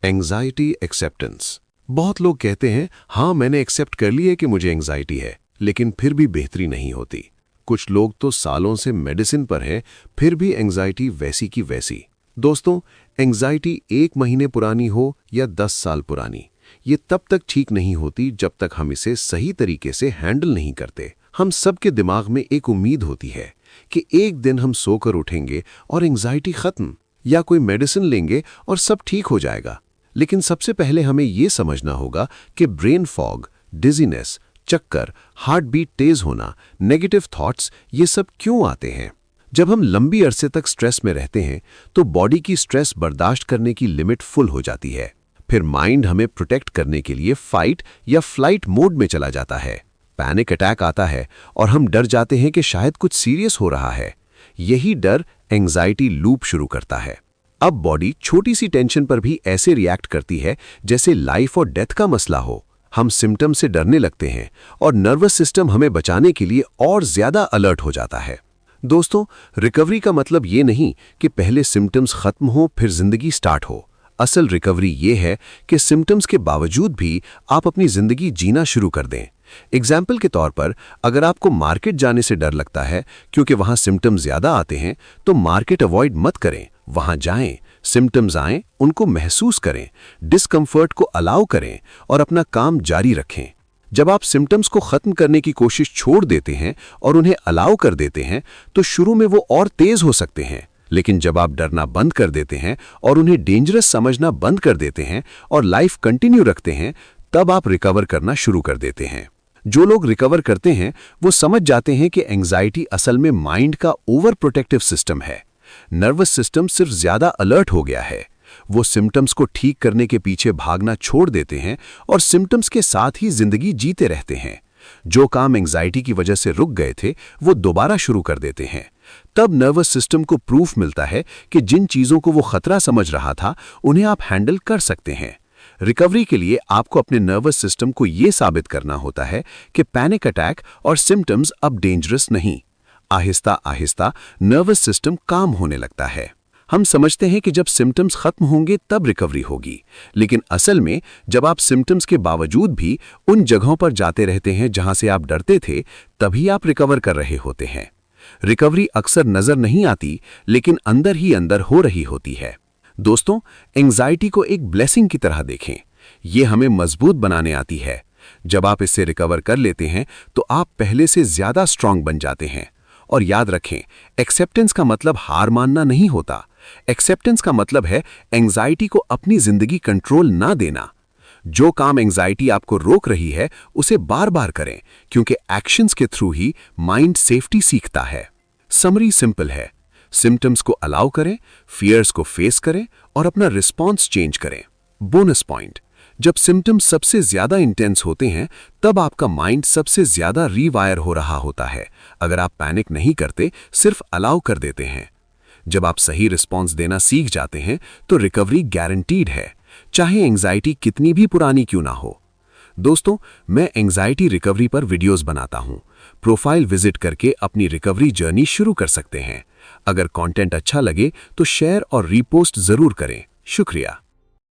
Anxiety acceptance. बहुत लोग कहते हैं हाँ मैंने एक्सेप्ट कर लिया कि मुझे एंजाइटी है, लेकिन फिर भी बेहतरी नहीं होती। कुछ लोग तो सालों से मेडिसिन पर हैं, फिर भी एंजाइटी वैसी की वैसी। दोस्तों, एंजाइटी 1 महीने पुरानी हो या 10 साल पुरानी, ये तब तक ठीक नहीं होती जब तक हम इसे सही तरीके से हैंडल नहीं करते। हम सबके दिमाग में एक उम्मीद होती है कि एक दिन हम सोकर उठेंगे और एंजाइटी खत्म, या कोई मेडिसिन लेंगे और सब ठीक हो जाएगा। लेकिन सबसे पहले हमें यह समझना होगा कि ब्रेन फॉग, डिजीनेस, चक्कर, हार्ट बीट तेज होना, नेगेटिव थॉट्स, ये सब क्यों आते हैं। जब हम लंबी अरसे तक स्ट्रेस में रहते हैं तो बॉडी की स्ट्रेस बर्दाश्त करने की लिमिट फुल हो जाती है। फिर माइंड हमें प्रोटेक्ट करने के लिए फाइट या फ्लाइट मोड में चला जाता है। पैनिक अटैक आता है और हम डर जाते हैं कि शायद कुछ सीरियस हो रहा है। यही डर एंजाइटी लूप शुरू करता है। अब बॉडी छोटी सी टेंशन पर भी ऐसे रिएक्ट करती है जैसे लाइफ और डेथ का मसला हो। हम सिम्टम से डरने लगते हैं और नर्वस सिस्टम हमें बचाने के लिए और ज्यादा अलर्ट हो जाता है। दोस्तों, रिकवरी का मतलब ये नहीं कि पहले सिम्टम्स खत्म हो फिर जिंदगी स्टार्ट हो। असल रिकवरी ये है कि सिम्टम्स के बावजूद भी आप अपनी जिंदगी जीना शुरू कर दें। एग्जाम्पल के तौर पर, अगर आपको मार्केट जाने से डर लगता है क्योंकि वहां सिम्टम्स ज्यादा आते हैं, तो मार्केट अवॉइड मत करें। वहां जाएं, सिम्टम्स आएं, उनको महसूस करें, डिस्कम्फर्ट को अलाउ करें और अपना काम जारी रखें। जब आप सिम्टम्स को खत्म करने की कोशिश छोड़ देते हैं और उन्हें अलाउ कर देते हैं, तो शुरू में वो और तेज हो सकते हैं। लेकिन जब आप डरना बंद कर देते हैं और उन्हें डेंजरस समझना बंद कर देते हैं और लाइफ कंटिन्यू रखते हैं, तब आप रिकवर करना शुरू कर देते हैं। जो लोग रिकवर करते हैं वो समझ जाते हैं कि एंजाइटी असल में माइंड का ओवर प्रोटेक्टिव सिस्टम है। नर्वस सिस्टम सिर्फ ज्यादा अलर्ट हो गया है। वो सिम्टम्स को ठीक करने के पीछे भागना छोड़ देते हैं और सिम्टम्स के साथ ही जिंदगी जीते रहते हैं। जो काम एंजाइटी की वजह से रुक गए थे वो दोबारा शुरू कर देते हैं। तब नर्वस सिस्टम को प्रूफ मिलता है कि जिन चीजों को वो खतरा समझ रहा था उन्हें आप हैंडल कर सकते हैं। रिकवरी के लिए आपको अपने नर्वस सिस्टम को यह साबित करना होता है कि पैनिक अटैक और सिम्टम्स अब डेंजरस नहीं। आहिस्ता आहिस्ता नर्वस सिस्टम काम होने लगता है। हम समझते हैं कि जब सिम्टम्स खत्म होंगे तब रिकवरी होगी, लेकिन असल में जब आप सिम्टम्स के बावजूद भी उन जगहों पर जाते रहते हैं जहां से आप डरते थे, तभी आप रिकवर कर रहे होते हैं। रिकवरी अक्सर नजर नहीं आती, लेकिन अंदर ही अंदर हो रही होती है। दोस्तों, एंजाइटी को एक ब्लेसिंग की तरह देखें। यह हमें मजबूत बनाने आती है। जब आप इससे रिकवर कर लेते हैं तो आप पहले से ज्यादा स्ट्रांग बन जाते हैं। और याद रखें, एक्सेप्टेंस का मतलब हार मानना नहीं होता। एक्सेप्टेंस का मतलब है एंजाइटी को अपनी जिंदगी कंट्रोल ना देना। जो काम एंजाइटी आपको रोक रही है उसे बार बार करें, क्योंकि एक्शंस के थ्रू ही माइंड सेफ्टी सीखता है। समरी सिंपल है, सिम्टम्स को अलाउ करें, फियर्स को फेस करें और अपना रिस्पॉन्स चेंज करें। बोनस पॉइंट, जब सिम्टम्स सबसे ज्यादा इंटेंस होते हैं तब आपका माइंड सबसे ज्यादा रीवायर हो रहा होता है। अगर आप पैनिक नहीं करते, सिर्फ अलाउ कर देते हैं। जब आप सही रिस्पॉन्स देना सीख जाते हैं तो रिकवरी गारंटीड है, चाहे एंजाइटी कितनी भी पुरानी क्यों ना हो। दोस्तों, मैं एंजाइटी रिकवरी पर वीडियोस बनाता हूं। प्रोफाइल विजिट करके अपनी रिकवरी जर्नी शुरू कर सकते हैं। अगर कंटेंट अच्छा लगे तो शेयर और रीपोस्ट जरूर करें। शुक्रिया।